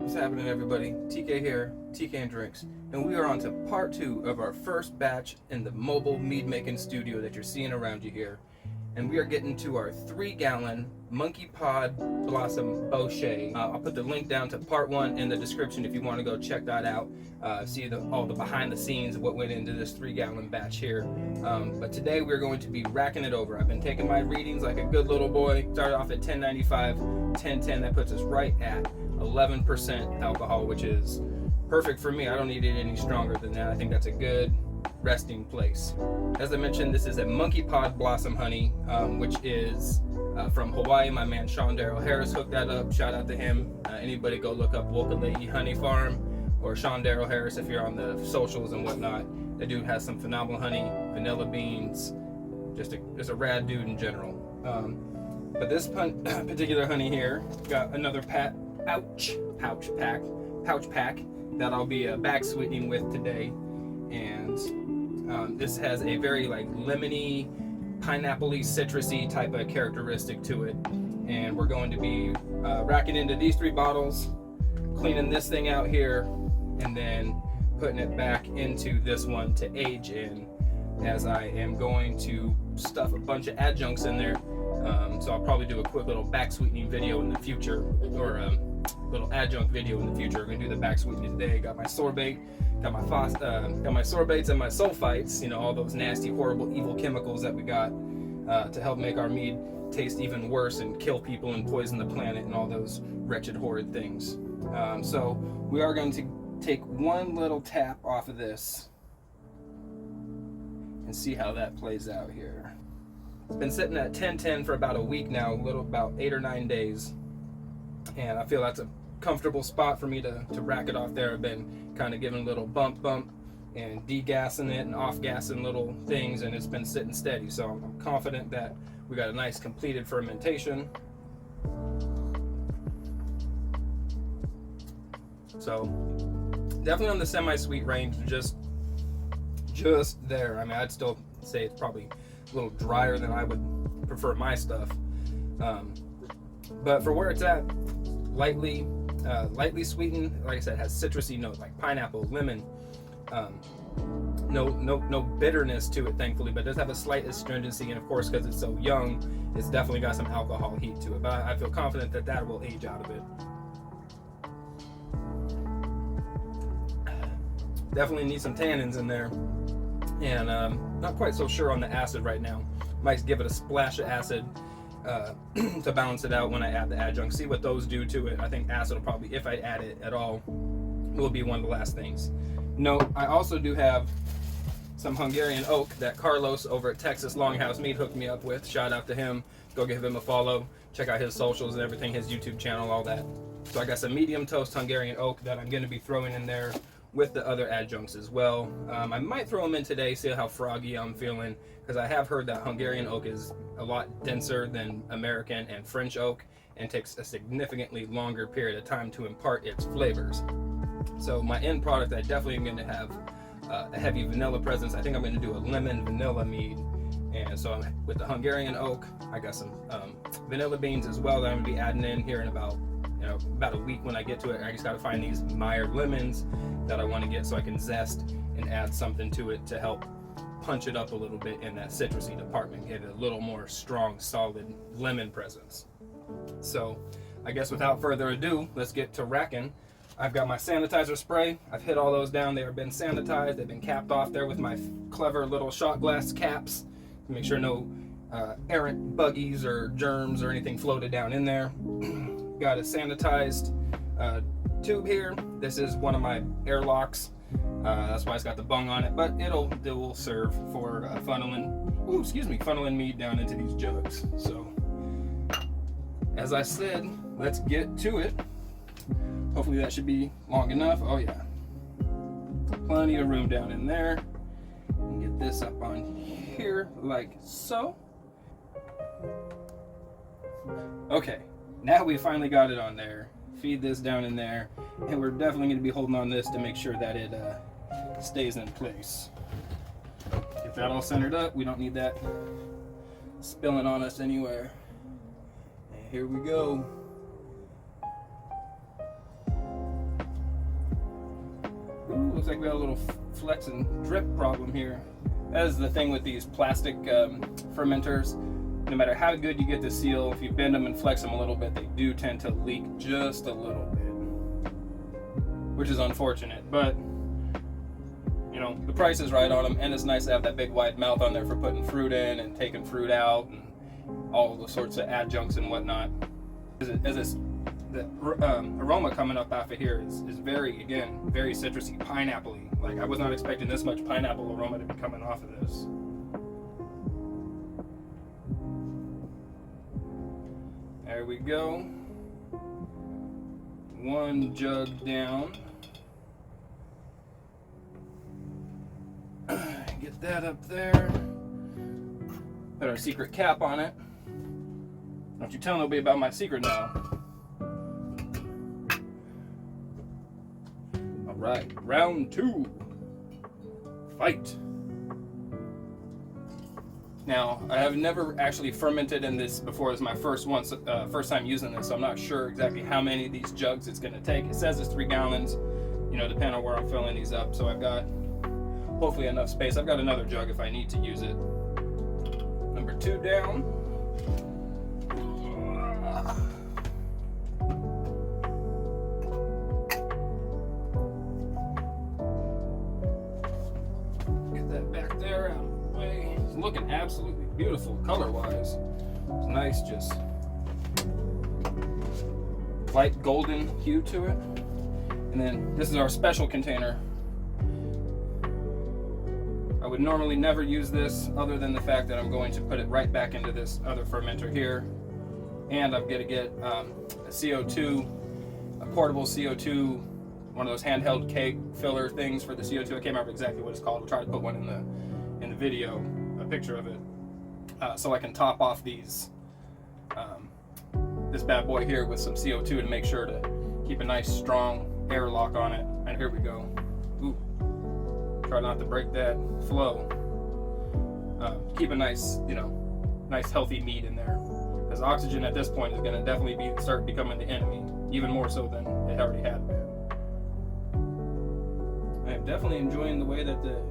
What's happening, everybody? TK here, TK and Drinks, and we are on to part 2 of our first batch in the mobile mead making studio that you're seeing around you here. And we are getting to our 3-gallon Monkeypod Blossom Honey. I'll put the link down to part 1 in the description if you want to go check that out. See all the behind the scenes of what went into this 3-gallon batch here. But today we're going to be racking it over. I've been taking my readings like a good little boy. Started off at 1095, 1010. That puts us right at 11% alcohol, which is perfect for me. I don't need it any stronger than that. I think that's a good resting place. As I mentioned, this is a Monkeypod Blossom Honey, which is from Hawaii. My man Sean Darrell Harris hooked that up. Shout out to him. Anybody go look up Wokalei Honey Farm or Sean Darrell Harris if you're on the socials and whatnot. The dude has some phenomenal honey, vanilla beans, just a rad dude in general. But this particular honey here got another pouch pack that I'll be backsweetening with today, and this has a very like lemony, pineapple-y, citrusy type of characteristic to it. And we're going to be racking into these 3 bottles, cleaning this thing out here, and then putting it back into this one to age in, as I am going to stuff a bunch of adjuncts in there. So I'll probably do a quick little backsweetening video in the future, or little adjunct video in the future. We're gonna do the backsweetening today. Got my sorbate, got my sorbates and my sulfites. You know, all those nasty, horrible, evil chemicals that we got to help make our mead taste even worse and kill people and poison the planet and all those wretched, horrid things. So we are going to take one little tap off of this and see how that plays out here. It's been sitting at 1010 for about a week now, about 8 or 9 days. And I feel that's a comfortable spot for me to rack it off there. I've been kind of giving a little bump and degassing it and off-gassing little things, and it's been sitting steady. So I'm confident that we got a nice completed fermentation. So definitely on the semi-sweet range, just there. I mean, I'd still say it's probably a little drier than I would prefer my stuff. But for where it's at, lightly sweetened. Like I said, has citrusy notes like pineapple, lemon. No bitterness to it, thankfully, but it does have a slight astringency, and of course, because it's so young, it's definitely got some alcohol heat to it. But I feel confident that that will age out of it. Definitely need some tannins in there, and not quite so sure on the acid right now. Might give it a splash of acid to balance it out when I add the adjunct. See what those do to it. I think acid will probably, if I add it at all, will be one of the last things. No, I also do have some Hungarian oak that Carlos over at Texas Longhouse Mead hooked me up with. Shout out to him. Go give him a follow. Check out his socials and everything, his YouTube channel, all that. So I got some medium toast Hungarian oak that I'm going to be throwing in there with the other adjuncts as well. I might throw them in today, see how froggy I'm feeling, because I have heard that Hungarian oak is a lot denser than American and French oak and takes a significantly longer period of time to impart its flavors. So my end product, I definitely am going to have a heavy vanilla presence. I think I'm going to do a lemon vanilla mead. And so with the Hungarian oak, I got some vanilla beans as well that I'm going to be adding in here in about a week when I get to it. I just got to find these Meyer lemons that I want to get so I can zest and add something to it to help punch it up a little bit in that citrusy department, get a little more strong, solid lemon presence. So I guess without further ado, let's get to racking. I've got my sanitizer spray. I've hit all those down. They've been sanitized. They've been capped off there with my clever little shot glass caps to make sure no errant buggies or germs or anything floated down in there. Got a sanitized tube here. This is one of my airlocks. That's why it's got the bung on it, but it will serve for funneling mead down into these jugs. So, as I said, let's get to it. Hopefully that should be long enough. Oh yeah, plenty of room down in there. And get this up on here like so. Okay. Now we finally got it on there. Feed this down in there, and we're definitely going to be holding on this to make sure that it stays in place. Get that all centered up. We don't need that spilling on us anywhere. And here we go. looks like we got a little flex and drip problem here. That is the thing with these plastic fermenters. No matter how good you get the seal, if you bend them and flex them a little bit, they do tend to leak just a little bit, which is unfortunate. But you know, the price is right on them, and it's nice to have that big wide mouth on there for putting fruit in and taking fruit out and all the sorts of adjuncts and whatnot. The aroma coming up off of here is very, again, very citrusy, pineapple-y. Like, I was not expecting this much pineapple aroma to be coming off of this. There we go. One jug down. Get that up there. Put our secret cap on it. Don't you tell nobody about my secret now. Alright, round 2. Fight. Now, I have never actually fermented in this before. This is my first time using this, so I'm not sure exactly how many of these jugs it's going to take. It says it's 3 gallons, you know, depending on where I'm filling these up. So I've got hopefully enough space. I've got another jug if I need to use it. Number 2 down. Get that back there out of the way. It's looking absolutely beautiful color-wise. It's nice, just light golden hue to it. And then this is our special container. I would normally never use this other than the fact that I'm going to put it right back into this other fermenter here. And I'm going to get a CO2, a portable CO2, one of those handheld keg filler things for the CO2. I can't remember exactly what it's called. I'll try to put one in the video, a picture of it, so I can top off these this bad boy here with some CO2 to make sure to keep a nice strong airlock on it. And here we go. Ooh. Try not to break that flow. Keep a nice, you know, nice healthy mead in there, because oxygen at this point is going to definitely start becoming the enemy, even more so than it already had been. I am definitely enjoying the way that the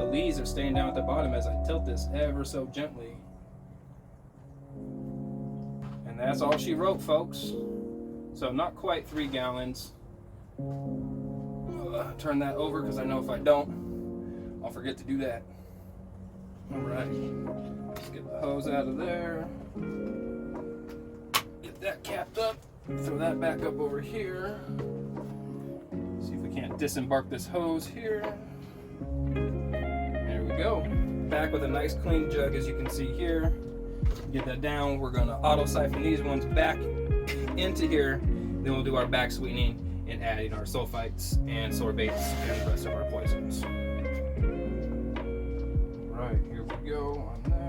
leaves are staying down at the bottom as I tilt this ever so gently. And that's all she wrote, folks. So not quite 3 gallons. Turn that over, because I know if I don't, I'll forget to do that. Alright, let's get the hose out of there. Get that capped up. Throw that back up over here. See if we can't disembark this hose here. There we go. Back with a nice clean jug, as you can see here. Get that down. We're going to auto siphon these ones back into here. Then we'll do our back sweetening and adding our sulfites and sorbates and the rest of our poisons. Right, here we go on that.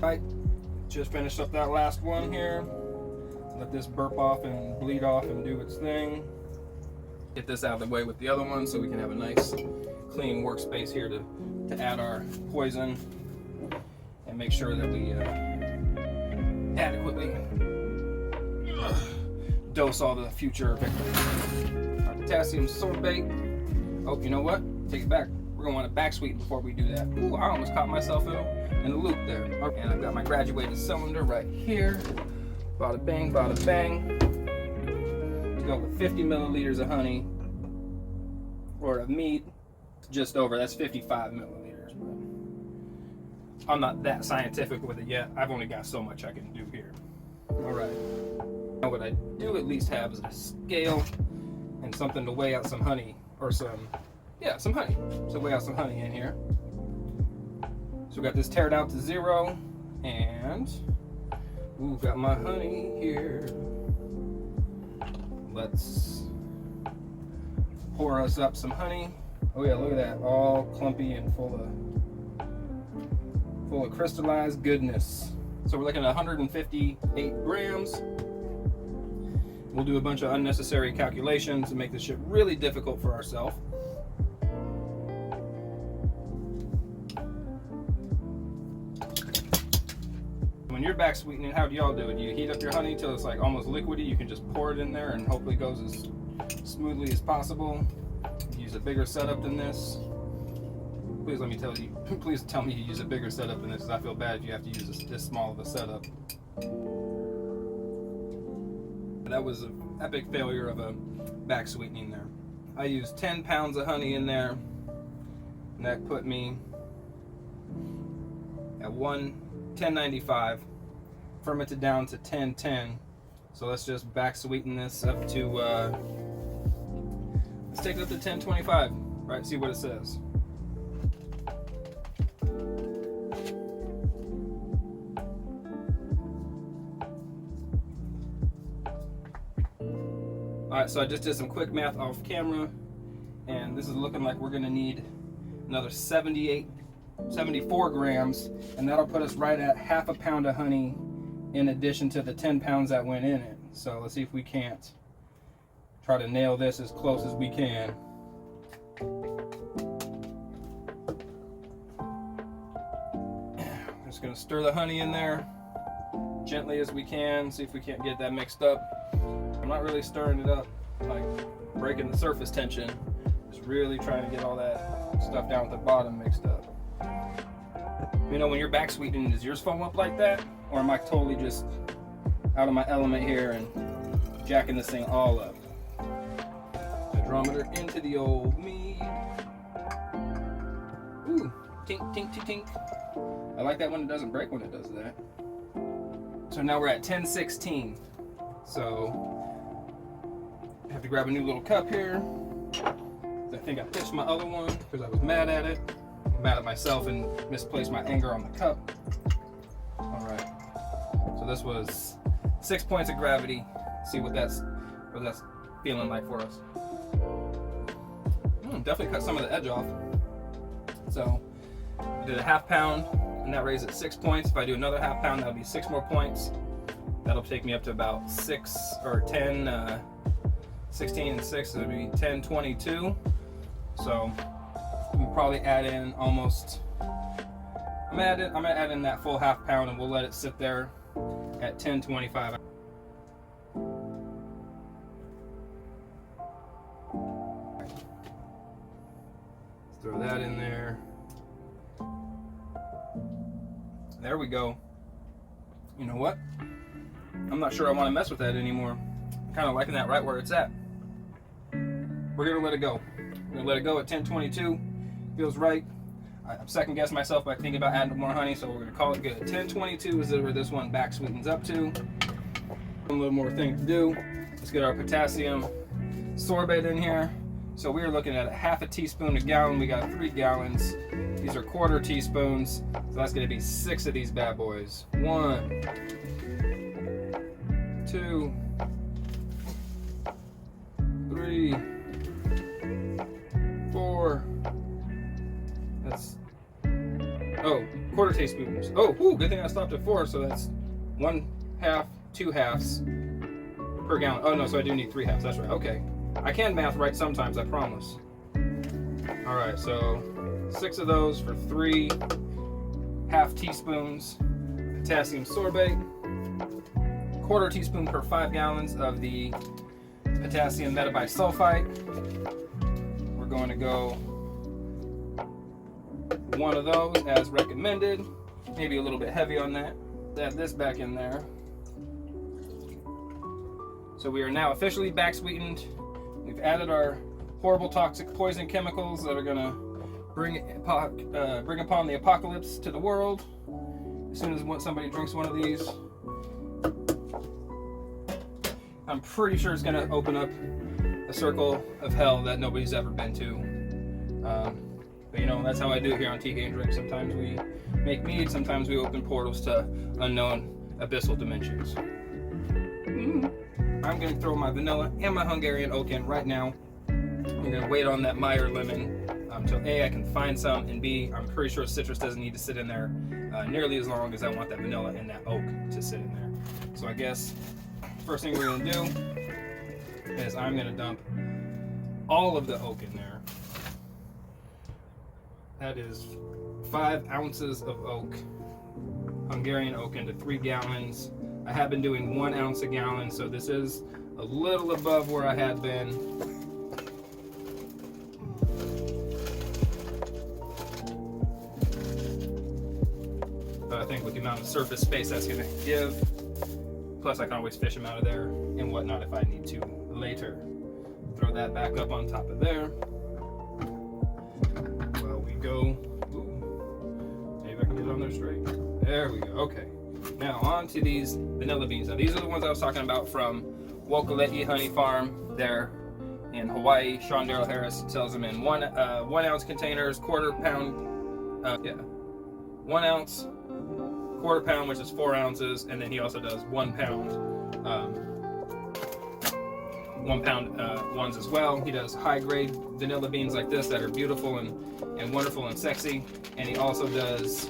Right, just finished up that last one here. Let this burp off and bleed off and do its thing. Get this out of the way with the other one so we can have a nice clean workspace here to add our poison and make sure that we adequately dose all the future victims. Our potassium sorbate. Oh, you know what? Take it back. We're gonna want to backsweeten before we do that. Ooh, I almost caught myself in the loop there. And I've got my graduated cylinder right here. Bada bang, bada bang. To go with 50 milliliters of honey, or of mead, just over. That's 55 milliliters. But I'm not that scientific with it yet. I've only got so much I can do here. All right. Now what I do at least have is a scale and something to weigh out some honey, or some honey. So weigh out some honey in here. So we got this tared out to 0, and ooh, got my honey here. Let's pour us up some honey. Oh yeah, look at that, all clumpy and full of crystallized goodness. So we're looking at 158 grams. We'll do a bunch of unnecessary calculations and make this shit really difficult for ourselves. When you're back sweetening, how do y'all do it? Do you heat up your honey till it's like almost liquidy? You can just pour it in there and hopefully it goes as smoothly as possible. Use a bigger setup than this. Please let me tell you, please tell me you use a bigger setup than this, because I feel bad if you have to use this small of a setup. That was an epic failure of a back sweetening there. I used 10 pounds of honey in there, and that put me at 1095, fermented down to 1010. So let's just back sweeten this up to, let's take it up to 1025, right? See what it says. Alright, so I just did some quick math off camera, and this is looking like we're gonna need another 74 grams, and that'll put us right at half a pound of honey in addition to the 10 pounds that went in it. So let's see if we can't try to nail this as close as we can. Just gonna stir the honey in there gently as we can, see if we can't get that mixed up. I'm not really stirring it up, like breaking the surface tension. Just really trying to get all that stuff down at the bottom mixed up. You know, when you're back sweetening, does yours foam up like that? Or am I totally just out of my element here and jacking this thing all up? Hydrometer into the old Mead. Ooh, tink, tink, tink, tink. I like that when it doesn't break when it does that. So now we're at 1016. So I have to grab a new little cup here. I think I pitched my other one because I was mad at it. I'm mad at myself and misplaced my anger on the cup. All right. So this was 6 points of gravity. See what that's feeling like for us. Definitely cut some of the edge off. So I did a half pound, and that raised it 6 points. If I do another half pound, that'll be 6 more points. That'll take me up to about 6 or 10, 16 and 6, so it'll be 1022. So we'll probably add in almost, I'm gonna add in that full half pound, and we'll let it sit there at 1025. Let's throw that in there. There we go. You know what? I'm not sure I want to mess with that anymore. I'm kind of liking that right where it's at. We're gonna let it go. We're gonna let it go at 1022. Feels right. I'm second guessing myself by thinking about adding more honey, so we're gonna call it good. 1022 is where this one back sweetens up to. A little more thing to do. Let's get our potassium sorbate in here. So we are looking at a half a teaspoon a gallon. We got 3 gallons. These are quarter teaspoons. So that's gonna be 6 of these bad boys. 1, 2, 3, 4. That's, oh, quarter teaspoons. Oh, good thing I stopped at 4. So that's 1 half, 2 halves per gallon. Oh no, so I do need 3 halves. That's right. Okay, I can math right sometimes, I promise. All right, so 6 of those for 3 half teaspoons potassium sorbate. Quarter teaspoon per 5 gallons of the potassium metabisulfite. We're going to go 1 of those as recommended. Maybe a little bit heavy on that. Add this back in there. So we are now officially back sweetened. We've added our horrible toxic poison chemicals that are gonna bring upon the apocalypse to the world as soon as somebody drinks one of these. I'm pretty sure it's gonna open up a circle of hell that nobody's ever been to. But you know, that's how I do it here on TK and Drink. Sometimes we make mead, sometimes we open portals to unknown abyssal dimensions. I'm gonna throw my vanilla and my Hungarian oak in right now. I'm gonna wait on that Meyer lemon until A, I can find some, and B, I'm pretty sure citrus doesn't need to sit in there nearly as long as I want that vanilla and that oak to sit in there. So I guess first thing we're gonna do is I'm gonna dump all of the oak in there. That is 5 ounces of oak, Hungarian oak, into 3 gallons. I have been doing 1 ounce a gallon, so this is a little above where I had been. But I think with the amount of surface space that's gonna give, plus I can always fish them out of there and whatnot if I need to later. Throw that back up on top of there. While we go, ooh, maybe I can get it on there straight. There we go, okay. Now on to these vanilla beans. Now these are the ones I was talking about from Wokaleki Honey Farm there in Hawaii. Sean Darrell Harris sells them in 1 ounce containers, 1/4 pound, 1 ounce, 1/4 pound, which is 4 ounces, and then he also does 1 pound. 1 pound ones as well. He does high grade vanilla beans like this that are beautiful and wonderful and sexy. And he also does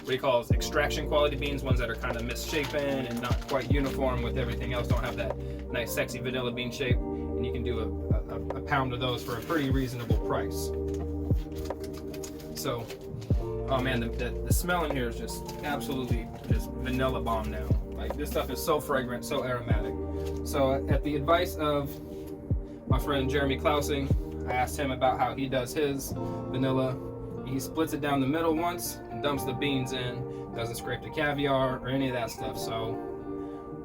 what he calls extraction quality beans, ones that are kind of misshapen and not quite uniform with everything else, don't have that nice sexy vanilla bean shape. And you can do a pound of those for a pretty reasonable price. So, oh man, the smell in here is just absolutely just vanilla bomb now. Like, this stuff is so fragrant, so aromatic. So at the advice of my friend Jeremy Klausing, I asked him about how he does his vanilla. He splits it down the middle once and dumps the beans in. Doesn't scrape the caviar or any of that stuff. So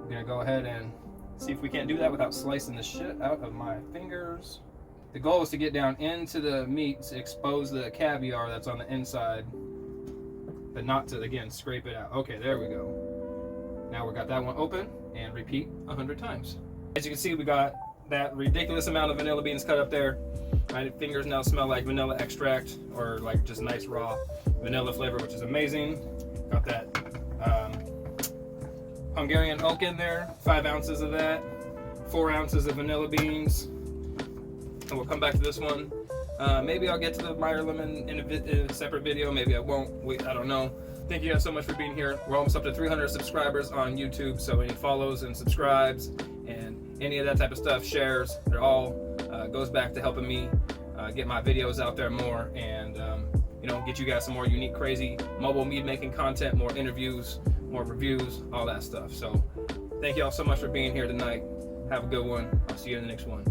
we're gonna go ahead and see if we can't do that without slicing the shit out of my fingers. The goal is to get down into the meat to expose the caviar that's on the inside, but not to, again, scrape it out. Okay, there we go. Now we got that one open, and repeat 100 times. As you can see, we got that ridiculous amount of vanilla beans cut up there. My fingers now smell like vanilla extract, or like just nice raw vanilla flavor, which is amazing. Got that Hungarian oak in there, 5 ounces of that, 4 ounces of vanilla beans. And we'll come back to this one. Maybe I'll get to the Meyer lemon in a separate video. Maybe I won't. I don't know. Thank you guys so much for being here. We're almost up to 300 subscribers on YouTube, so any follows and subscribes and any of that type of stuff, shares, they're all goes back to helping me get my videos out there more, and you know, get you guys some more unique, crazy mobile mead making content, more interviews, more reviews, all that stuff. So thank you all so much for being here tonight. Have a good one. I'll see you in the next one.